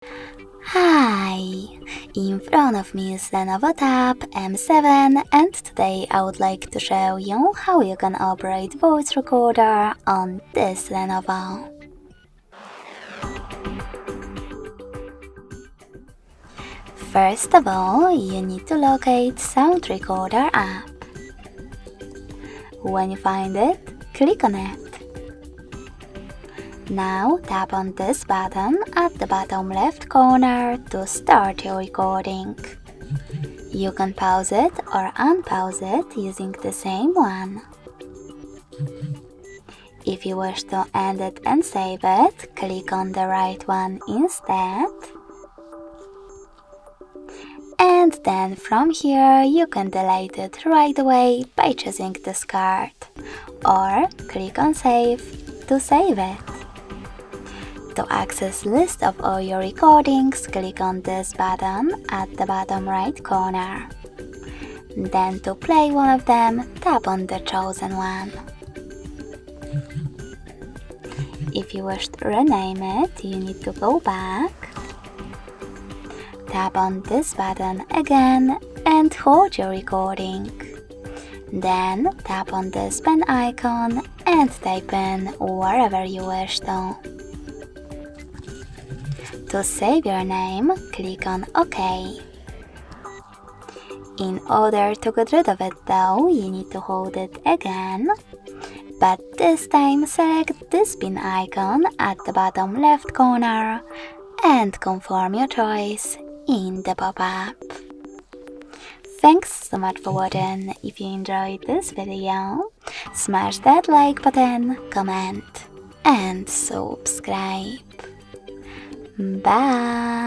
Hi! In front of me is Lenovo Tab M7 and today I would like to show you how you can operate voice recorder on this Lenovo. First of all, you need to locate Sound Recorder app. When you find it, click on it. Now tap on this button at the bottom left corner to start your recording. You can pause it or unpause it using the same one. If you wish to end it and save it, click on the right one instead. And then from here you can delete it right away by choosing discard, or click on save to save it. To access list of all your recordings, click on this button at the bottom right corner. Then to play one of them, tap on the chosen one. If you wish to rename it, you need to go back, tap on this button again and hold your recording. Then tap on this pen icon and type in wherever you wish to. To save your name, click on OK. In order to get rid of it though, you need to hold it again, but this time select this pin icon at the bottom left corner and confirm your choice in the pop-up. Thanks so much for watching. If you enjoyed this video, smash that like button, comment and subscribe. Bye!